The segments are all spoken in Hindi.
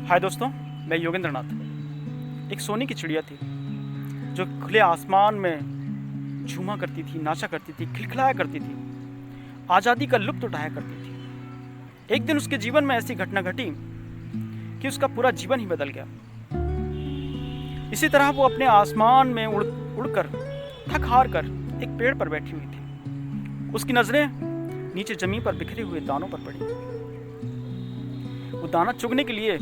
हाय दोस्तों, मैं योगेंद्र नाथ। एक सोने की चिड़िया थी जो खुले आसमान में झूमा करती थी, नाचा करती थी, खिलखिलाया करती थी, आज़ादी का लुत्फ़ उठाया करती थी। एक दिन उसके जीवन में ऐसी घटना घटी कि उसका पूरा जीवन ही बदल गया। इसी तरह वो अपने आसमान में उड़कर थक हार कर एक पेड़ पर बैठी हुई थी। उसकी नज़रें नीचे ज़मीन पर बिखरे हुए दानों पर पड़ी। वो दाना चुगने के लिए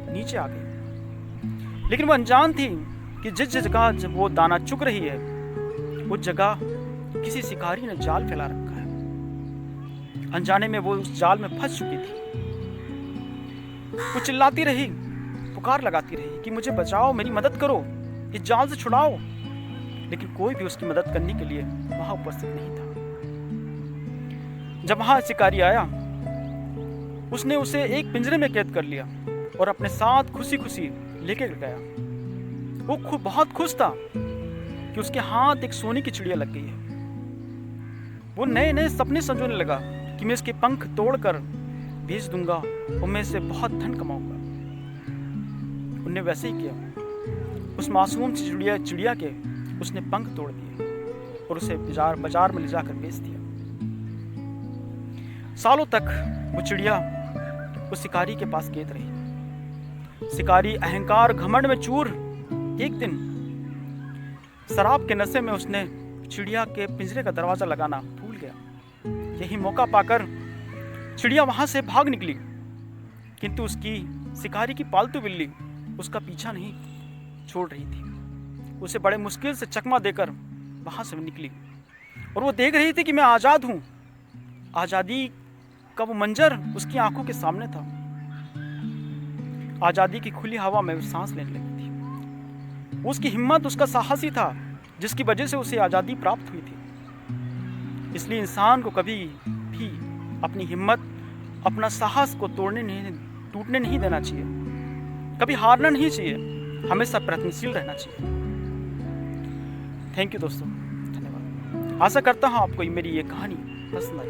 नीचे आ गई, लेकिन वो अनजान थी कि जिस जगह जब वो दाना चुग रही है उस जगह किसी शिकारी ने जाल फैला रखा है। अनजाने में वो उस जाल में फंस चुकी थी। वो चिल्लाती रही, पुकार लगाती रही कि मुझे बचाओ, मेरी मदद करो, इस जाल से छुड़ाओ, लेकिन कोई भी उसकी मदद करने के लिए वहां उपस्थित नहीं था। जब वहां शिकारी आया, उसने उसे एक पिंजरे में कैद कर लिया और अपने साथ खुशी खुशी लेके गया। वो बहुत खुश था कि उसके हाथ एक सोने की चिड़िया लग गई है। वो नए नए सपने संजोने लगा कि मैं इसके पंख तोड़कर भेज दूंगा और मैं इससे बहुत धन कमाऊंगा। उन्होंने वैसे ही किया। उस मासूम चिड़िया के उसने पंख तोड़ दिए और उसे बाजार में ले जाकर बेच दिया। सालों तक वो चिड़िया उस शिकारी के पास कैद रही। शिकारी अहंकार घमंड में चूर एक दिन शराब के नशे में उसने चिड़िया के पिंजरे का दरवाजा लगाना भूल गया। यही मौका पाकर चिड़िया वहां से भाग निकली, किंतु उसकी शिकारी की पालतू बिल्ली उसका पीछा नहीं छोड़ रही थी। उसे बड़े मुश्किल से चकमा देकर वहां से निकली और वो देख रही थी कि मैं आज़ाद हूं। आज़ादी का वो मंजर उसकी आंखों के सामने था। आज़ादी की खुली हवा में सांस लेने लगी थी। उसकी हिम्मत, उसका साहस ही था जिसकी वजह से उसे आज़ादी प्राप्त हुई थी। इसलिए इंसान को कभी भी अपनी हिम्मत, अपना साहस को टूटने नहीं देना चाहिए। कभी हारना नहीं चाहिए, हमेशा प्रयत्नशील रहना चाहिए। थैंक यू दोस्तों, धन्यवाद। आशा करता हूँ आपको मेरी ये कहानी पसंद आई।